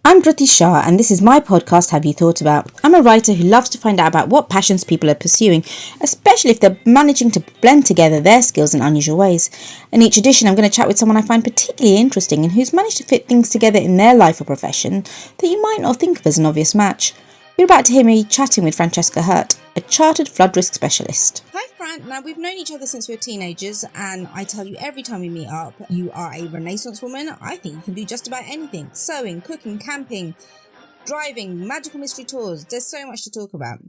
I'm Driti Shah, and this is my podcast, Have You Thought About? I'm a writer who loves to find out about what passions people are pursuing, especially if they're managing to blend together their skills in unusual ways. In each edition, I'm going to chat with someone I find particularly interesting and who's managed to fit things together in their life or profession that you might not think of as an obvious match. You're about to hear me chatting with Francesca Hurt, a chartered flood risk specialist. Hi Fran, now we've known each other since we were teenagers, and I tell you every time we meet up, you are a Renaissance woman. I think you can do just about anything. Sewing, cooking, camping, driving, magical mystery tours. There's so much to talk about.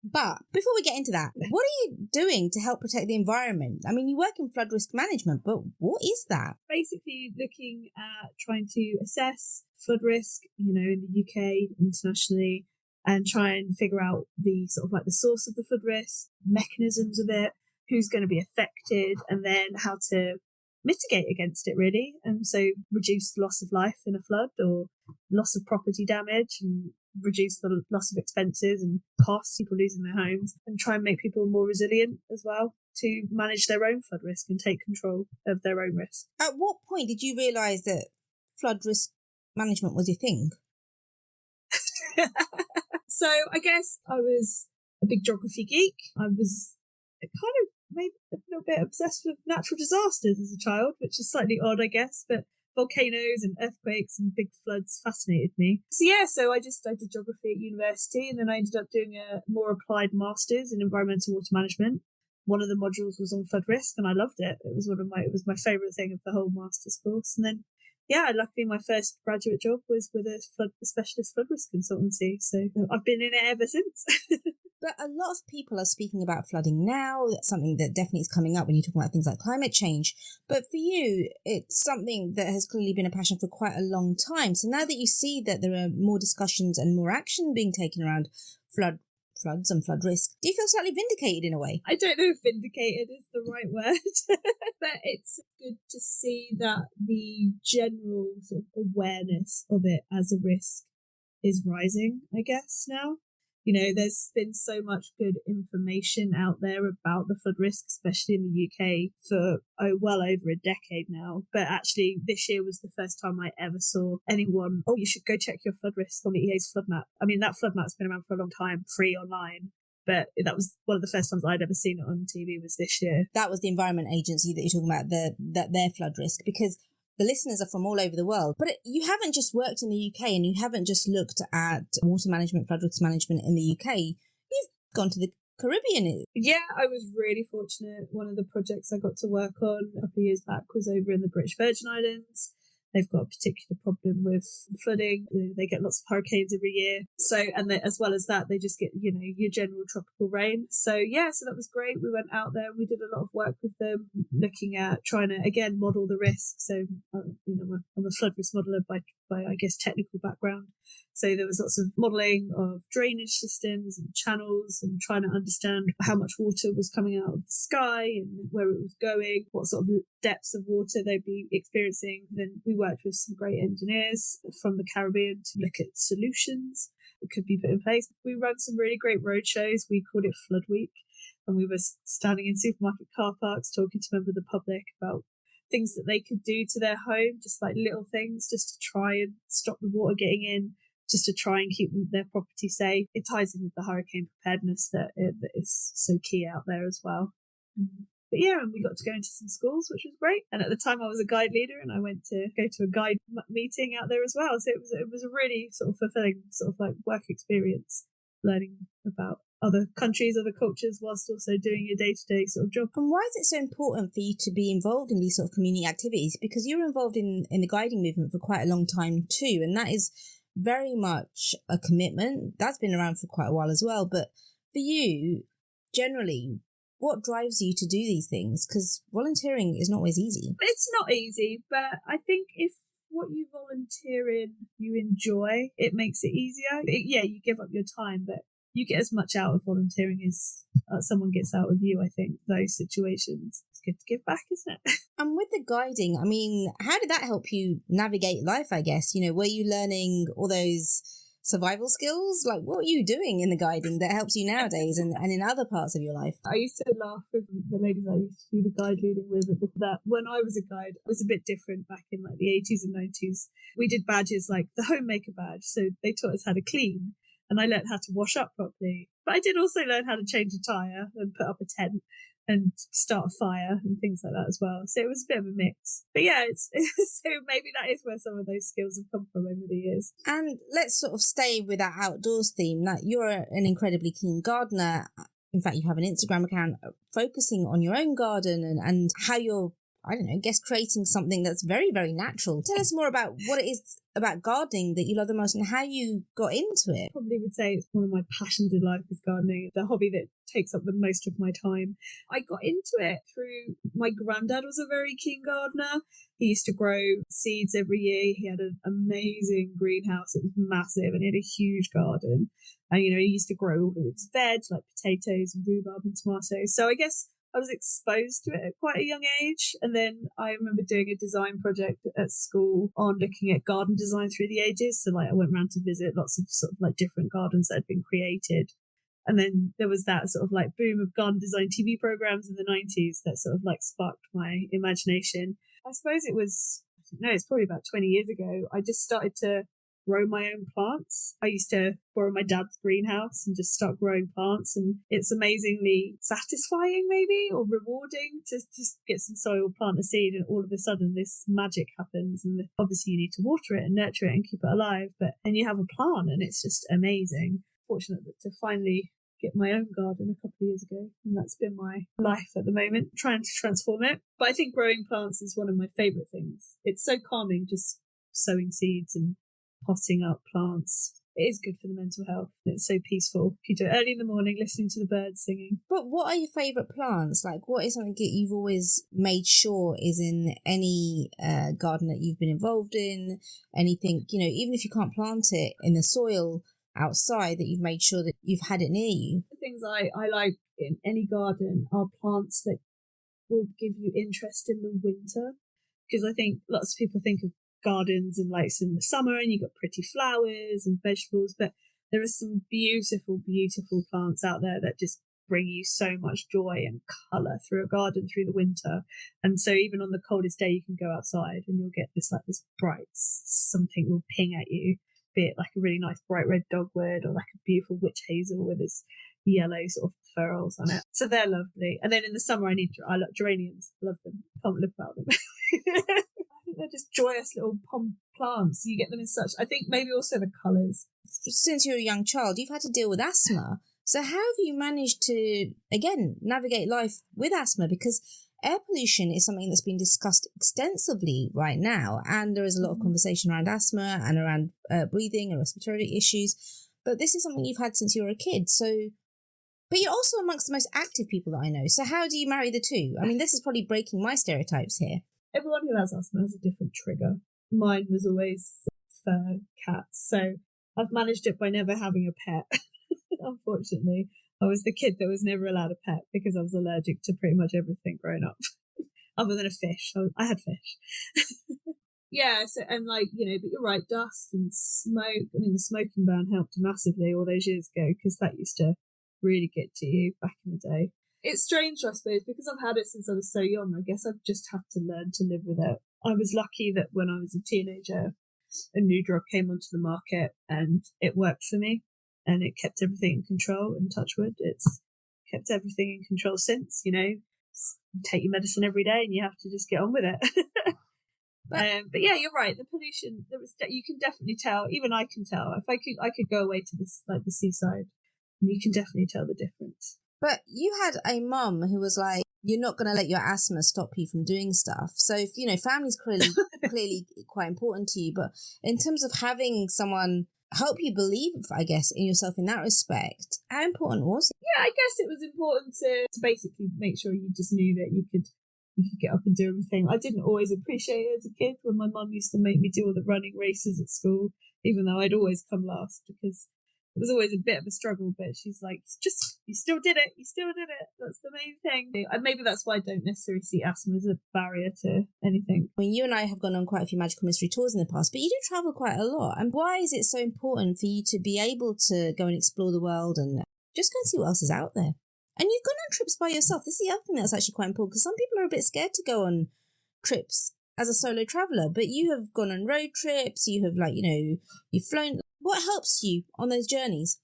But before we get into that, what are you doing to help protect the environment? I mean, you work in flood risk management, but what is that? Basically looking at trying to assess flood risk, in the UK, internationally, and try and figure out the sort of like the source of the flood risk, mechanisms of it, who's going to be affected, and then how to mitigate against it, really. And so reduce loss of life in a flood or loss of property damage, and reduce the loss of expenses and costs, people losing their homes, and try and make people more resilient as well to manage their own flood risk and take control of their own risk. At what point did you realise that flood risk management was your thing? So I guess I was a big geography geek. I was kind of maybe a little bit obsessed with natural disasters as a child, which is slightly odd, I guess, but volcanoes and earthquakes and big floods fascinated me. So I did geography at university, and then I ended up doing a more applied master's in environmental water management. One of the modules was on flood risk, and I loved it. It was my favourite thing of the whole master's course. And then luckily my first graduate job was with a specialist flood risk consultancy. So I've been in it ever since. But a lot of people are speaking about flooding now. That's something that definitely is coming up when you talk about things like climate change. But for you, it's something that has clearly been a passion for quite a long time. So now that you see that there are more discussions and more action being taken around floods and flood risk, do you feel slightly vindicated in a way? I don't know if vindicated is the right word, but it's good to see that the general sort of awareness of it as a risk is rising, I guess, now. There's been so much good information out there about the flood risk, especially in the UK, for well over a decade now. But actually, this year was the first time I ever saw anyone, you should go check your flood risk on the EA's flood map. I mean, that flood map's been around for a long time, free online. But that was one of the first times I'd ever seen it on TV was this year. That was the Environment Agency that you're talking about, their flood risk, because the listeners are from all over the world. But you haven't just worked in the UK, and you haven't just looked at water management, flood risk management in the UK. You've gone to the Caribbean. Yeah, I was really fortunate. One of the projects I got to work on a couple of years back was over in the British Virgin Islands. They've got a particular problem with flooding. They get lots of hurricanes every year. So, and as well as that, they just get, your general tropical rain. So that was great. We went out there and we did a lot of work with them, looking at trying to, again, model the risk. So, I'm a flood risk modeler by, I guess, technical background. So there was lots of modelling of drainage systems and channels, and trying to understand how much water was coming out of the sky and where it was going, what sort of depths of water they'd be experiencing. Then we worked with some great engineers from the Caribbean to look at solutions that could be put in place. We ran some really great road shows. We called it Flood Week, and we were standing in supermarket car parks talking to members of the public about things that they could do to their home, just like little things, just to try and stop the water getting in, just to try and keep their property safe. It ties in with the hurricane preparedness that is so key out there as well. But and we got to go into some schools, which was great. And at the time I was a guide leader, and I went to go to a guide meeting out there as well. So it was a really sort of fulfilling sort of like work experience, learning about other countries, other cultures, whilst also doing your day-to-day sort of job. And why is it so important for you to be involved in these sort of community activities? Because you were involved in the guiding movement for quite a long time too, and that is very much a commitment. That's been around for quite a while as well. But for you, generally, what drives you to do these things? Because volunteering is not always easy. It's not easy, but I think if what you volunteer in you enjoy, it makes it easier. You give up your time, but you get as much out of volunteering as someone gets out of you, I think, those situations. It's good to give back, isn't it? And with the guiding, I mean, how did that help you navigate life, I guess? Were you learning all those survival skills? Like, what are you doing in the guiding that helps you nowadays and in other parts of your life? I used to laugh with the ladies I used to do the guide leading with that when I was a guide, it was a bit different back in like the 80s and 90s. We did badges like the homemaker badge. So they taught us how to clean and I learned how to wash up properly. But I did also learn how to change a tyre and put up a tent and start a fire and things like that as well. So it was a bit of a mix. But yeah, it's so maybe that is where some of those skills have come from over the years. And let's sort of stay with that outdoors theme. That you're an incredibly keen gardener. In fact, you have an Instagram account focusing on your own garden and how you're, I don't know, I guess creating something that's very, very natural. Tell us more about what it is about gardening that you love the most and how you got into it. I probably would say it's one of my passions in life is gardening, the hobby that takes up the most of my time. I got into it through my granddad was a very keen gardener. He used to grow seeds every year. He had an amazing greenhouse. It was massive and he had a huge garden. And, he used to grow all his veg like potatoes and rhubarb and tomatoes. So I guess I was exposed to it at quite a young age. And then I remember doing a design project at school on looking at garden design through the ages. So like I went around to visit lots of sort of like different gardens that had been created. And then there was that sort of like boom of garden design TV programs in the 90s that sort of like sparked my imagination. I suppose it was, I don't know, it's probably about 20 years ago. I just started to grow my own plants. I used to borrow my dad's greenhouse and just start growing plants. And it's amazingly satisfying maybe or rewarding to just get some soil, plant a seed, and all of a sudden this magic happens. And obviously you need to water it and nurture it and keep it alive. But then you have a plant and it's just amazing. Fortunate to finally get my own garden a couple of years ago, and that's been my life at the moment, trying to transform it. But I think growing plants is one of my favourite things. It's so calming just sowing seeds and potting up plants. It is good for the mental health. It's so peaceful. You do it early in the morning, listening to the birds singing. But what are your favourite plants? Like, what is something that you've always made sure is in any garden that you've been involved in? Anything, even if you can't plant it in the soil outside, that you've made sure that you've had it near you? The things I like in any garden are plants that will give you interest in the winter. Because I think lots of people think of gardens and like in the summer and you've got pretty flowers and vegetables, but there are some beautiful plants out there that just bring you so much joy and colour through a garden through the winter. And so even on the coldest day you can go outside and you'll get this bright something will ping at you, be it like a really nice bright red dogwood or like a beautiful witch hazel with its yellow sort of furrows on it. So they're lovely. And then in the summer I like geraniums. Love them. Can't live without them. They're just joyous little plants. You get them in such, I think maybe also the colours. Since you're a young child, you've had to deal with asthma. So how have you managed to, again, navigate life with asthma? Because air pollution is something that's been discussed extensively right now. And there is a lot of conversation around asthma and around breathing and respiratory issues. But this is something you've had since you were a kid. But you're also amongst the most active people that I know. So how do you marry the two? I mean, this is probably breaking my stereotypes here. Everyone who has asthma has a different trigger. Mine was always fur cats. So I've managed it by never having a pet. Unfortunately, I was the kid that was never allowed a pet because I was allergic to pretty much everything growing up, other than a fish. I had fish. Yeah, so, and but you're right, dust and smoke. I mean, the smoking ban helped massively all those years ago because that used to really get to you back in the day. It's strange, I suppose, because I've had it since I was so young. I guess I've just had to learn to live with it. I was lucky that when I was a teenager, a new drug came onto the market and it worked for me and it kept everything in control, and touch wood, it's kept everything in control since, you take your medicine every day and you have to just get on with it. But yeah, you're right. The pollution, you can definitely tell, even I can tell. If I could go away to this, like the seaside, and you can definitely tell the difference. But you had a mum who was like, you're not going to let your asthma stop you from doing stuff. So, family's clearly quite important to you. But in terms of having someone help you believe, I guess, in yourself in that respect, how important was it? Yeah, I guess it was important to basically make sure you just knew that you could get up and do everything. I didn't always appreciate it as a kid when my mum used to make me do all the running races at school, even though I'd always come last because it was always a bit of a struggle, but she's like, just, you still did it. That's the main thing. And maybe that's why I don't necessarily see asthma as a barrier to anything. I mean, you and I have gone on quite a few magical mystery tours in the past, but you do travel quite a lot. And why is it so important for you to be able to go and explore the world and just go and see what else is out there? And you've gone on trips by yourself. This is the other thing that's actually quite important, because some people are a bit scared to go on trips as a solo traveller, but you have gone on road trips, you have, like, you know, you've flown. What helps you on those journeys?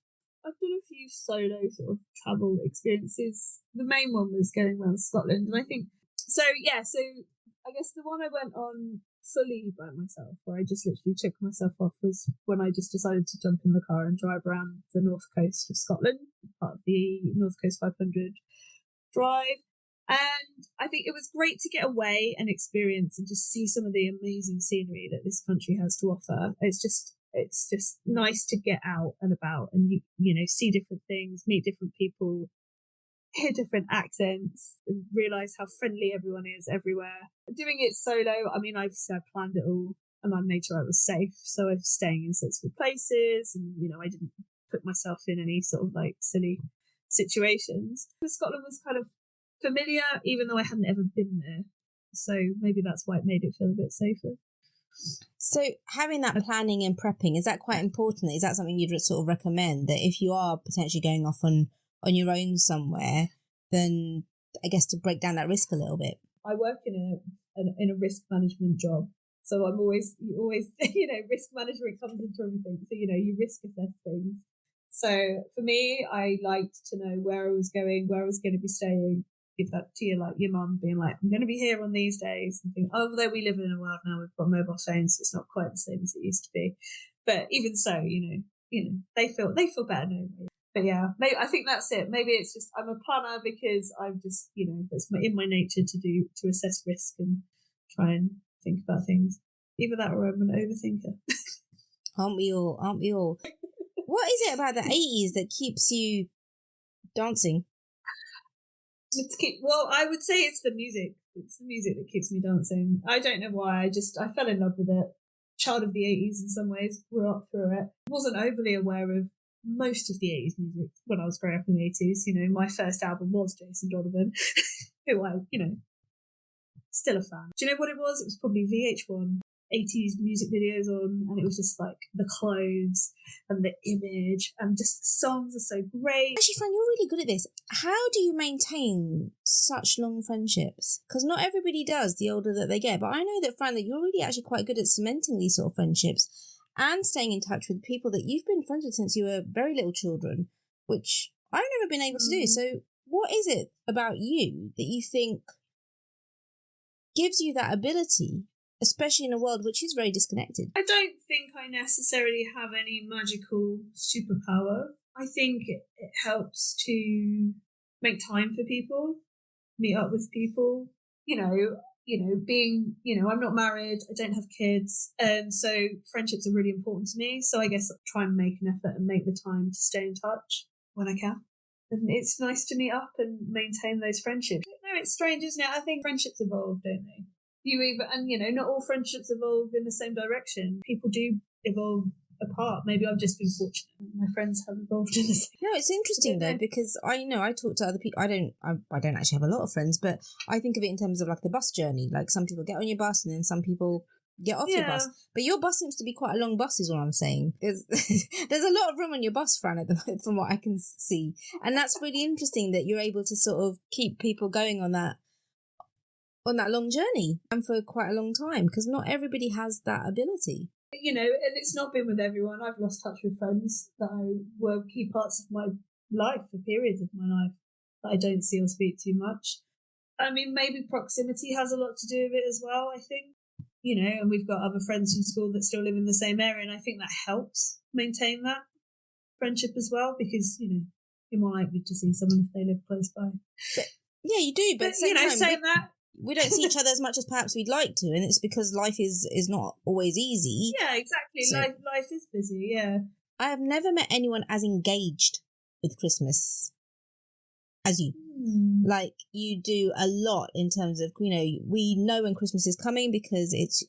I've done a few solo sort of travel experiences. The main one was going around Scotland, and I think so I guess the one I went on fully by myself, where I just literally took myself off, was when I just decided to jump in the car and drive around the north coast of Scotland, part of the North Coast 500 drive. And I think it was great to get away and experience and just see some of the amazing scenery that this country has to offer. It's just nice to get out and about and you know, see different things, meet different people, hear different accents, and realise how friendly everyone is everywhere. Doing it solo, I mean, I planned it all and I made sure I was safe. So I was staying in sensible places, and, you know, I didn't put myself in any sort of like silly situations. Scotland was kind of familiar, even though I hadn't ever been there. So maybe that's why it made it feel a bit safer. So having that planning and prepping, is that quite important? Is that something you'd sort of recommend, that if you are potentially going off on your own somewhere, then I guess to break down that risk a little bit? I work in a risk management job. So I'm always, you know, risk management comes into everything. So, you know, you risk assess things. So for me, I liked to know where I was going, where I was going to be staying. Give that to your mum, being like, I'm going to be here on these days. And think, although we live in a world now, we've got mobile phones, so it's not quite the same as it used to be. But even so, you know, they feel better knowing me. But yeah, maybe I think that's it. Maybe it's just I'm a planner because I'm just, you know, it's in my nature to assess risk and try and think about things. Either that or I'm an overthinker. Aren't we all? What is it about the 80s that keeps you dancing? Well, I would say it's the music. It's the music that keeps me dancing. I don't know why. I fell in love with it. Child of the 80s in some ways. Grew up through it. Wasn't overly aware of most of the 80s music when I was growing up in the 80s. You know, my first album was Jason Donovan, who I, you know, still a fan. Do you know what it was? It was probably VH1. 80s music videos on, and it was just like the clothes and the image, and just the songs are so great. Actually, Fran, you're really good at this. How do you maintain such long friendships? Because not everybody does the older that they get, but I know that, Fran, that you're really actually quite good at cementing these sort of friendships and staying in touch with people that you've been friends with since you were very little children, which I've never been able to do. So what is it about you that you think gives you that ability, especially in a world which is very disconnected? I don't think I necessarily have any magical superpower. I think it helps to make time for people, meet up with people, being, I'm not married, I don't have kids, so friendships are really important to me. So I guess I try and make an effort and make the time to stay in touch when I can. And it's nice to meet up and maintain those friendships. No, it's strange, isn't it? I think friendships evolve, don't they? Not all friendships evolve in the same direction. People do evolve apart. Maybe I've just been fortunate. My friends have evolved in the same. No, it's interesting though, because I talk to other people. I don't actually have a lot of friends, but I think of it in terms of like the bus journey. Like some people get on your bus and then some people get off your bus. But your bus seems to be quite a long bus, is what I'm saying. There's a lot of room on your bus, Fran, at the moment, from what I can see. And that's really interesting that you're able to sort of keep people going on that long journey and for quite a long time, because not everybody has that ability. And it's not been with everyone. I've lost touch with friends that were key parts of my life, for periods of my life, that I don't see or speak too much. I mean, maybe proximity has a lot to do with it as well, I think. And we've got other friends from school that still live in the same area, and I think that helps maintain that friendship as well, because, you're more likely to see someone if they live close by. Yeah, you do, but saying that, we don't see each other as much as perhaps we'd like to, and it's because life is not always easy. Yeah, exactly. So, life is busy, yeah. I have never met anyone as engaged with Christmas as you. Like, you do a lot in terms of, we know when Christmas is coming because it's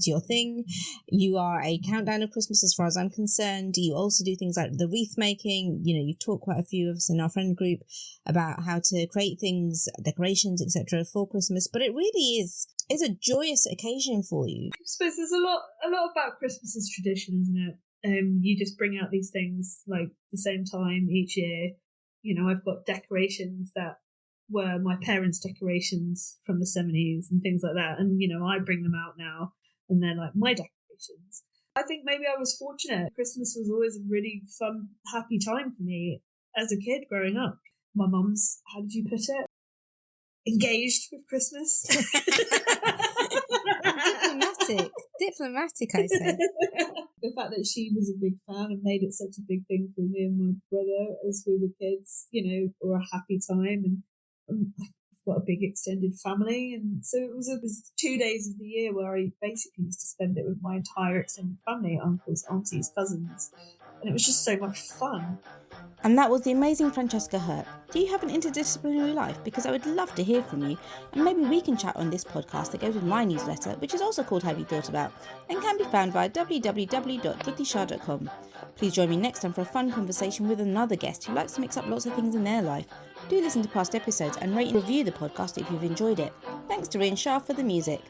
your thing. You are a countdown of Christmas as far as I'm concerned. You also do things like the wreath making. You talk quite a few of us in our friend group about how to create things, decorations, etc. for Christmas. But it really is a joyous occasion for you. I suppose there's a lot about Christmas's tradition, isn't it? You just bring out these things like the same time each year. I've got decorations that were my parents' decorations from the 70s and things like that. And, I bring them out now and they're like my decorations. I think maybe I was fortunate. Christmas was always a really fun, happy time for me as a kid growing up. My mum's, how did you put it? Engaged with Christmas. Diplomatic, I said. The fact that she was a big fan and made it such a big thing for me and my brother as we were kids, or a happy time. And I've got a big extended family, and so it was 2 days of the year where I basically used to spend it with my entire extended family, uncles, aunties, cousins, and it was just so much fun. And that was the amazing Francesca Hurt. Do you have an interdisciplinary life? Because I would love to hear from you, and maybe we can chat on this podcast that goes with my newsletter, which is also called Have You Thought About, and can be found via www.ruthishah.com. Please join me next time for a fun conversation with another guest who likes to mix up lots of things in their life. Do listen to past episodes and rate and review the podcast if you've enjoyed it. Thanks to Rian Shah for the music.